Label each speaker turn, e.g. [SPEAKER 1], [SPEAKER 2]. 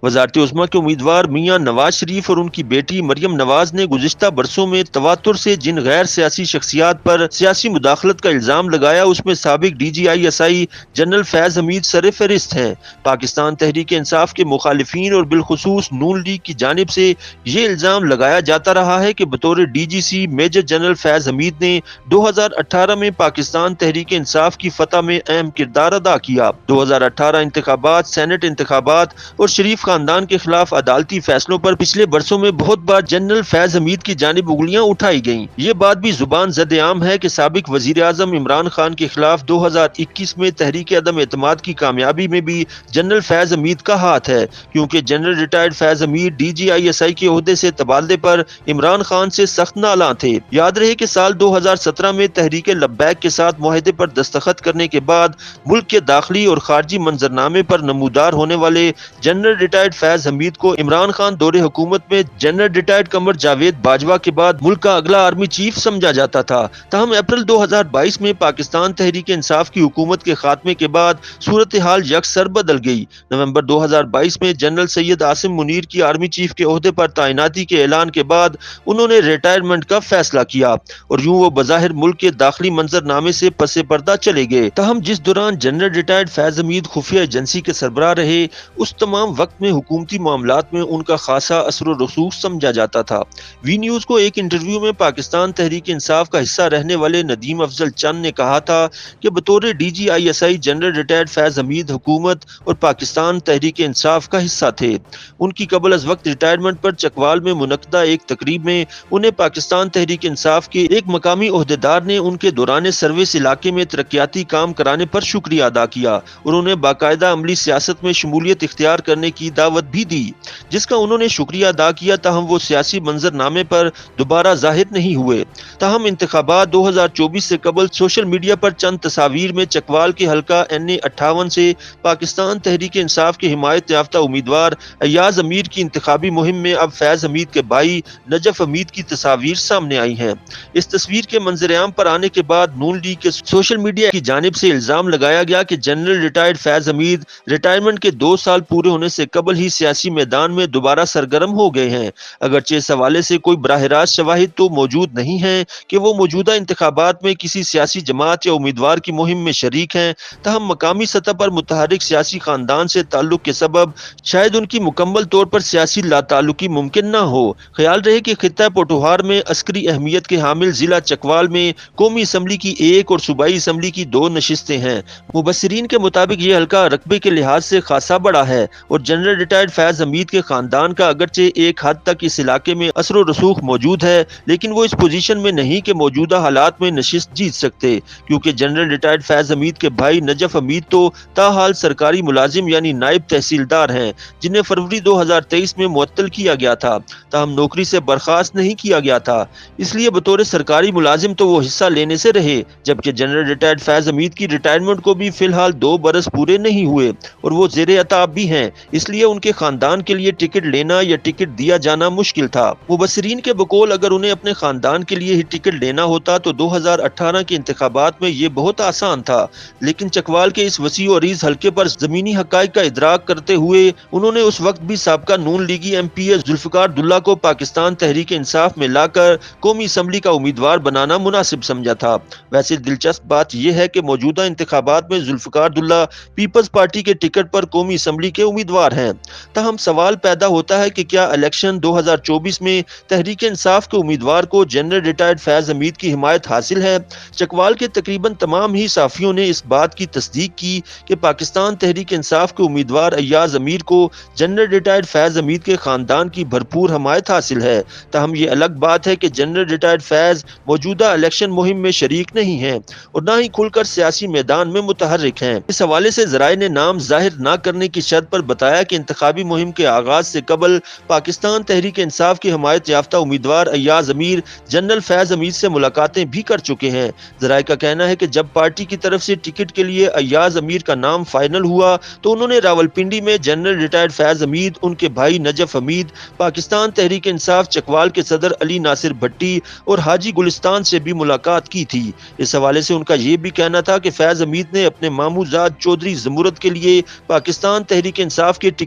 [SPEAKER 1] وزارت عظمیٰ کے امیدوار میاں نواز شریف اور ان کی بیٹی مریم نواز نے گزشتہ برسوں میں تواتر سے جن غیر سیاسی شخصیات پر سیاسی مداخلت کا الزام لگایا اس میں سابق D G I S I general Faiz Hameed سر فہرست ہیں۔ پاکستان تحریک انصاف کے مخالفین اور بالخصوص نون لیگ کی جانب سے یہ الزام لگایا جاتا رہا ہے کہ بطور ڈی جی سی میجر جنرل فیض حمید نے 2018 میں پاکستان تحریک انصاف کی فتح میں اہم کردار ادا کیا۔ 2018 انتخابات، سینٹ انتخابات اور شریف خاندان کے خلاف عدالتی فیصلوں پر پچھلے برسوں میں بہت بار جنرل فیض حمید کی جانب انگلیاں اٹھائی گئیں۔ یہ بات بھی زبان زد عام ہے کہ سابق وزیر اعظم عمران خان کے خلاف 2021 میں تحریک عدم اعتماد کی کامیابی میں بھی جنرل فیض حمید کا ہاتھ ہے، کیونکہ general retired Faiz Hameed D G I S I کے عہدے سے تبادلے پر عمران خان سے سخت نالاں تھے۔ یاد رہے کہ سال 2017 میں تحریک لبیک کے ساتھ معاہدے پر دستخط کرنے کے بعد ملک کے داخلی اور خارجی منظرنامے پر نمودار ہونے والے جنرل ریٹائرڈ فیض حمید کو عمران خان دور حکومت میں جنرل ریٹائرڈ قمر جاوید باجوہ کے بعد ملک کا اگلا آرمی چیف سمجھا جاتا تھا۔ تاہم اپریل 2022 میں پاکستان تحریک انصاف کی حکومت کے خاتمے کے بعد صورتحال یکسر بدل گئی۔ نومبر 2022 میں جنرل سید عاصم منیر کی آرمی چیف کے عہدے پر تعیناتی کے اعلان کے بعد انہوں نے ریٹائرمنٹ کا فیصلہ کیا اور یوں وہ بظاہر ملک کے داخلی منظرنامے سے پس پردہ چلے گئے۔ تاہم جس دوران جنرل ریٹائرڈ فیض حمید خفیہ ایجنسی کے سربراہ رہے، اس تمام وقت میں حکومتی معاملات میں ان کا خاصا اثر و رسوخ سمجھا جاتا تھا۔ وی نیوز کو ایک انٹرویو میں پاکستان تحریک انصاف کا حصہ رہنے والے ندیم افضل چند نے کہا تھا کہ بطور D G I S I general retired Faiz Hameed حکومت اور پاکستان تحریک انصاف کا حصہ تھے۔ ان کی قبل از وقت ریٹائرمنٹ پر چکوال میں منعقدہ ایک تقریب میں انہیں پاکستان تحریک انصاف کے ایک مقامی عہدیدار نے ان کے دوران سروس علاقے میں ترقیاتی کام کرانے پر شکریہ ادا کیا اور انہیں باقاعدہ عملی سیاست میں شمولیت اختیار کرنے کی دعوت بھی دی، جس کا انہوں نے شکریہ ادا کیا، تاہم وہ سیاسی منظرنامے پر دوبارہ ظاہر نہیں ہوئے۔ تاہم انتخابات 2024 سے قبل سوشل میڈیا پر چند تصاویر میں چکوال کے حلقہ NA58 سے پاکستان تحریک انصاف کے حمایت یافتہ امیدوار ایاز امیر کی انتخابی مہم میں اب فیض حمید کے بھائی نجف حمید کی تصاویر سامنے آئی ہیں۔ اس تصویر کے منظر عام پر آنے کے بعد نون لیگ کے سوشل میڈیا کی جانب سے الزام لگایا گیا کہ جنرل ریٹائرڈ فیض حمید ریٹائرمنٹ کے 2 سال پورے ہونے سے قبل ہی سیاسی میدان میں دوبارہ سرگرم ہو گئے ہیں۔ اگرچہ اس حوالے سے کوئی براہ راست شواہد تو موجود نہیں ہیں کہ وہ موجودہ انتخابات میں کسی سیاسی جماعت یا امیدوار کی مہم میں شریک ہیں، تاہم مقامی سطح پر متحرک سیاسی خاندان سے تعلق کے سبب شاید ان کی مکمل طور پر سیاسی لا تعلقی ممکن نہ ہو۔ خیال رہے کہ خطہ پوٹھوہار میں عسکری اہمیت کے حامل ضلع چکوال میں قومی اسمبلی کی 1 اور صوبائی اسمبلی کی 2 نشستیں ہیں۔ مبصرین کے مطابق یہ حلقہ رقبے کے لحاظ سے خاصا بڑا ہے اور جنرل ریٹائرڈ فیض حمید کے خاندان کا اگرچہ ایک حد تک اس علاقے میں اثر و رسوخ موجود ہے، لیکن وہ اس پوزیشن میں نہیں کہ موجودہ حالات میں نشست جیت سکتے، کیونکہ جنرل ریٹائرڈ فیض حمید کے بھائی نجف حمید تو تاحال سرکاری ملازم یعنی نائب تحصیلدار ہیں، جنہیں فروری 2023 میں معطل کیا گیا تھا، تاہم نوکری سے برخاست نہیں کیا گیا تھا، اس لیے بطور سرکاری ملازم تو وہ حصہ لینے سے رہے، جبکہ جنرل ریٹائرڈ فیض حمید کی ریٹائرمنٹ کو بھی فی الحال 2 برس پورے نہیں ہوئے اور وہ زیر عطاب بھی ہیں، اس لیے ان کے خاندان کے لیے ٹکٹ لینا یا ٹکٹ دیا جانا مشکل تھا۔ مبصرین کے بقول اگر انہیں اپنے خاندان کے لیے ہی ٹکٹ لینا ہوتا تو 2018 کے انتخابات میں یہ بہت آسان تھا، لیکن چکوال کے اس وسیع و عریض حلقے پر زمینی حقائق کا ادراک کرتے ہوئے انہوں نے اس وقت بھی سابقہ نون لیگی ایم پی اے ذوالفقار دلہ کو پاکستان تحریک انصاف میں لا کر قومی اسمبلی کا امیدوار بنانا مناسب سمجھا تھا۔ ویسے دلچسپ بات یہ ہے کہ موجودہ انتخابات میں ذوالفقار دلہ پیپلز پارٹی کے ٹکٹ پر قومی اسمبلی کے امیدوار ہیں، تاہم سوال پیدا ہوتا ہے کہ کیا الیکشن 2024 میں تحریک انصاف کے امیدوار کو جنرل ریٹائرڈ فیض حمید کی حمایت حاصل ہے؟ چکوال کے تقریباً تمام ہی صحافیوں نے اس بات کی تصدیق کی کہ پاکستان تحریک انصاف کے امیدوار ایاز امیر کو جنرل ریٹائرڈ فیض حمید کے خاندان کی بھرپور حمایت حاصل ہے، تاہم یہ الگ بات ہے کہ جنرل ریٹائرڈ فیض موجودہ الیکشن مہم میں شریک نہیں ہیں اور نہ ہی کھل کر سیاسی میدان میں متحرک ہیں۔ اس حوالے سے ذرائع نے نام ظاہر نہ کرنے کی شرط پر بتایا کہ انتخابی مہم کے آغاز سے قبل پاکستان تحریک انصاف کی حمایت یافتہ امیدوار ایاز امیر جنرل فیض حمید سے ملاقاتیں بھی کر چکے ہیں۔ ذرائع کا کہنا ہے کہ جب پارٹی کی طرف سے ٹکٹ کے لیے ایاز امیر کا نام فائنل ہوا تو انہوں نے راولپنڈی میں جنرل ریٹائرڈ فیض حمید، ان کے بھائی نجف حمید، پاکستان تحریک انصاف چکوال کے صدر علی ناصر بھٹی اور حاجی گلستان سے بھی ملاقات کی تھی۔ اس حوالے سے ان کا یہ بھی کہنا تھا کہ فیض حمید نے اپنے ماموں زاد چودھری زمرد کے لیے پاکستان تحریک انصاف کے